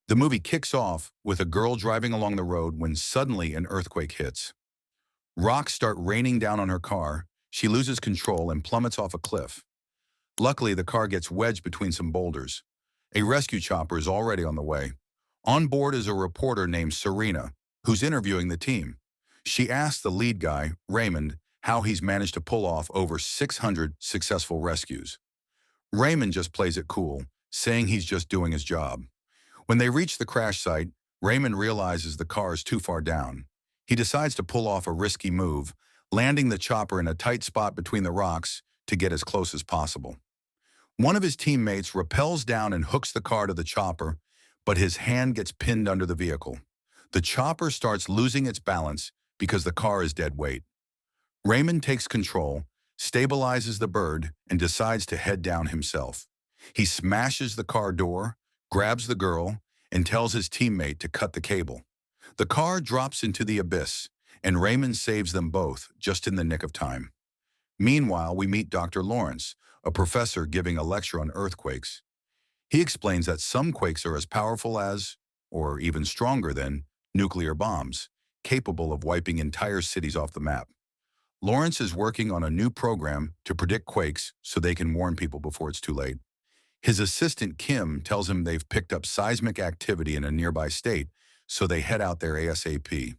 The movie kicks off with a girl driving along the road when suddenly an earthquake hits. Rocks start raining down on her car. She loses control and plummets off a cliff. Luckily, the car gets wedged between some boulders. A rescue chopper is already on the way. On board is a reporter named Serena, who's interviewing the team. She asks the lead guy, Raymond, how he's managed to pull off over 600 successful rescues. Raymond just plays it cool, saying he's just doing his job. When they reach the crash site, Raymond realizes the car is too far down. He decides to pull off a risky move, landing the chopper in a tight spot between the rocks to get as close as possible. One of his teammates rappels down and hooks the car to the chopper, but his hand gets pinned under the vehicle. The chopper starts losing its balance because the car is dead weight. Raymond takes control, stabilizes the bird, and decides to head down himself. He smashes the car door, grabs the girl, and tells his teammate to cut the cable. The car drops into the abyss, and Raymond saves them both just in the nick of time. Meanwhile, we meet Dr. Lawrence, a professor giving a lecture on earthquakes. He explains that some quakes are as powerful as, or even stronger than, nuclear bombs, capable of wiping entire cities off the map. Lawrence is working on a new program to predict quakes so they can warn people before it's too late. His assistant, Kim, tells him they've picked up seismic activity in a nearby state, so they head out there ASAP.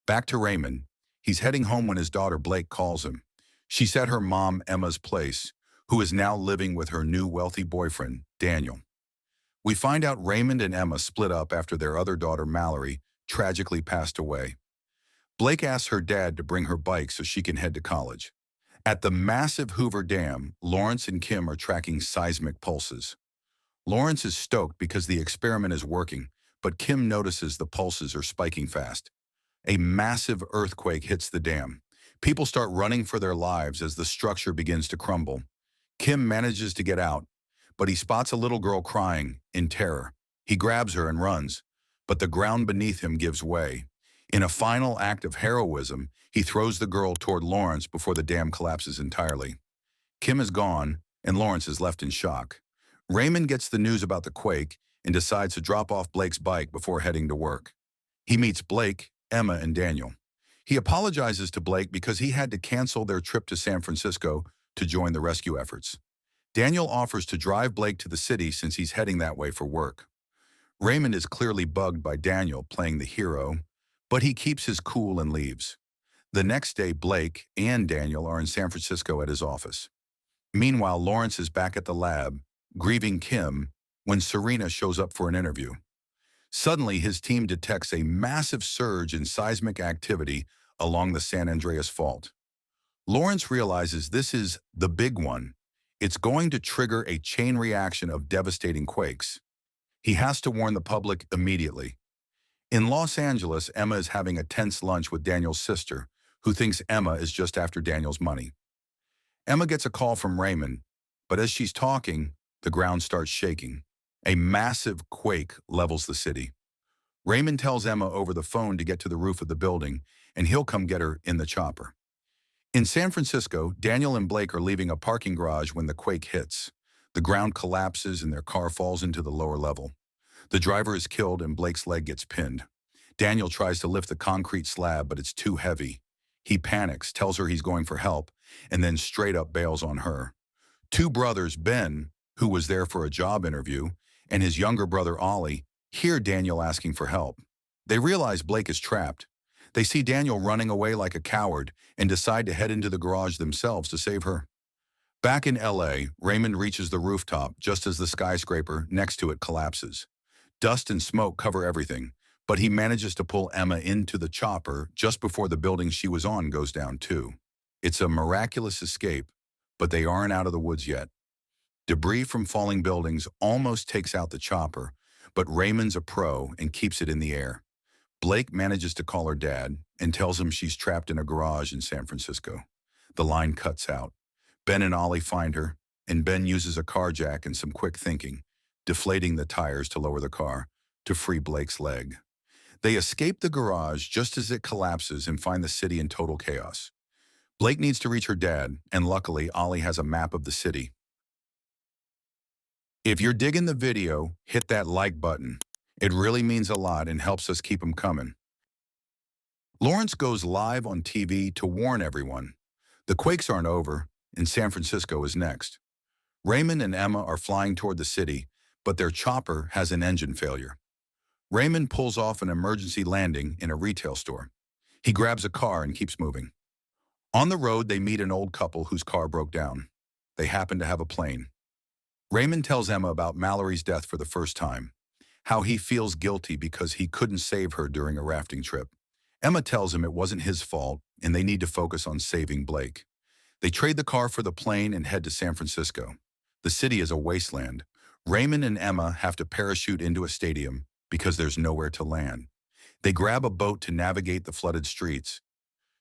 Back to Raymond. He's heading home when his daughter Blake calls him. She's at her mom Emma's place, who is now living with her new wealthy boyfriend, Daniel. We find out Raymond and Emma split up after their other daughter, Mallory, tragically passed away. Blake asks her dad to bring her bike so she can head to college. At the massive Hoover Dam, Lawrence and Kim are tracking seismic pulses. Lawrence is stoked because the experiment is working, but Kim notices the pulses are spiking fast. A massive earthquake hits the dam. People start running for their lives as the structure begins to crumble. Kim manages to get out, but he spots a little girl crying in terror. He grabs her and runs, but the ground beneath him gives way. In a final act of heroism, he throws the girl toward Lawrence before the dam collapses entirely. Kim is gone, and Lawrence is left in shock. Raymond gets the news about the quake and decides to drop off Blake's bike before heading to work. He meets Blake, Emma, and Daniel. He apologizes to Blake because he had to cancel their trip to San Francisco to join the rescue efforts. Daniel offers to drive Blake to the city since he's heading that way for work. Raymond is clearly bugged by Daniel playing the hero, but he keeps his cool and leaves. The next day, Blake and Daniel are in San Francisco at his office. Meanwhile, Lawrence is back at the lab, grieving Kim, when Serena shows up for an interview. Suddenly, his team detects a massive surge in seismic activity along the San Andreas Fault. Lawrence realizes this is the big one. It's going to trigger a chain reaction of devastating quakes. He has to warn the public immediately. In Los Angeles, Emma is having a tense lunch with Daniel's sister, who thinks Emma is just after Daniel's money. Emma gets a call from Raymond, but as she's talking, the ground starts shaking. A massive quake levels the city. Raymond tells Emma over the phone to get to the roof of the building, and he'll come get her in the chopper. In San Francisco, Daniel and Blake are leaving a parking garage when the quake hits. The ground collapses and their car falls into the lower level. The driver is killed and Blake's leg gets pinned. Daniel tries to lift the concrete slab, but it's too heavy. He panics, tells her he's going for help, and then straight up bails on her. Two brothers, Ben, who was there for a job interview, and his younger brother, Ollie, hear Daniel asking for help. They realize Blake is trapped. They see Daniel running away like a coward and decide to head into the garage themselves to save her. Back in LA, Raymond reaches the rooftop just as the skyscraper next to it collapses. Dust and smoke cover everything, but he manages to pull Emma into the chopper just before the building she was on goes down too. It's a miraculous escape, but they aren't out of the woods yet. Debris from falling buildings almost takes out the chopper, but Raymond's a pro and keeps it in the air. Blake manages to call her dad and tells him she's trapped in a garage in San Francisco. The line cuts out. Ben and Ollie find her, and Ben uses a car jack and some quick thinking, deflating the tires to lower the car, to free Blake's leg. They escape the garage just as it collapses and find the city in total chaos. Blake needs to reach her dad, and luckily Ollie has a map of the city. If you're digging the video, hit that like button. It really means a lot and helps us keep them coming. Lawrence goes live on TV to warn everyone. The quakes aren't over, and San Francisco is next. Raymond and Emma are flying toward the city, but their chopper has an engine failure. Raymond pulls off an emergency landing in a retail store. He grabs a car and keeps moving. On the road, they meet an old couple whose car broke down. They happen to have a plane. Raymond tells Emma about Mallory's death for the first time, how he feels guilty because he couldn't save her during a rafting trip. Emma tells him it wasn't his fault and they need to focus on saving Blake. They trade the car for the plane and head to San Francisco. The city is a wasteland. Raymond and Emma have to parachute into a stadium because there's nowhere to land. They grab a boat to navigate the flooded streets.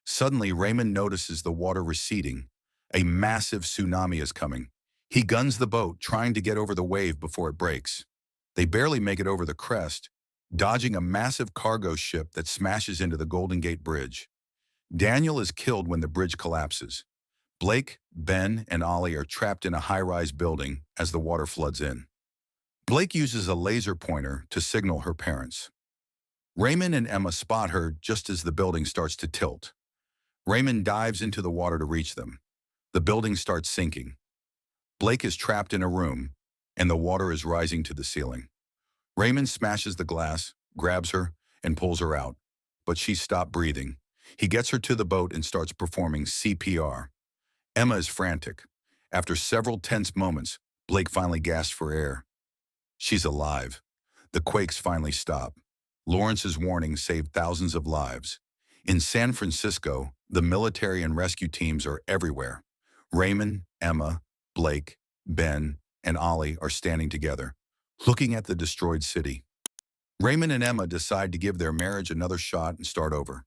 Suddenly, Raymond notices the water receding. A massive tsunami is coming. He guns the boat, trying to get over the wave before it breaks. They barely make it over the crest, dodging a massive cargo ship that smashes into the Golden Gate Bridge. Daniel is killed when the bridge collapses. Blake, Ben, and Ollie are trapped in a high-rise building as the water floods in. Blake uses a laser pointer to signal her parents. Raymond and Emma spot her just as the building starts to tilt. Raymond dives into the water to reach them. The building starts sinking. Blake is trapped in a room, and the water is rising to the ceiling. Raymond smashes the glass, grabs her, and pulls her out, but she's stopped breathing. He gets her to the boat and starts performing CPR. Emma is frantic. After several tense moments, Blake finally gasps for air. She's alive. The quakes finally stop. Lawrence's warning saved thousands of lives. In San Francisco, the military and rescue teams are everywhere. Raymond, Emma, Blake, Ben, and Ollie are standing together, looking at the destroyed city. Raymond and Emma decide to give their marriage another shot and start over.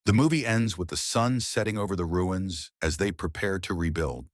The movie ends with the sun setting over the ruins as they prepare to rebuild.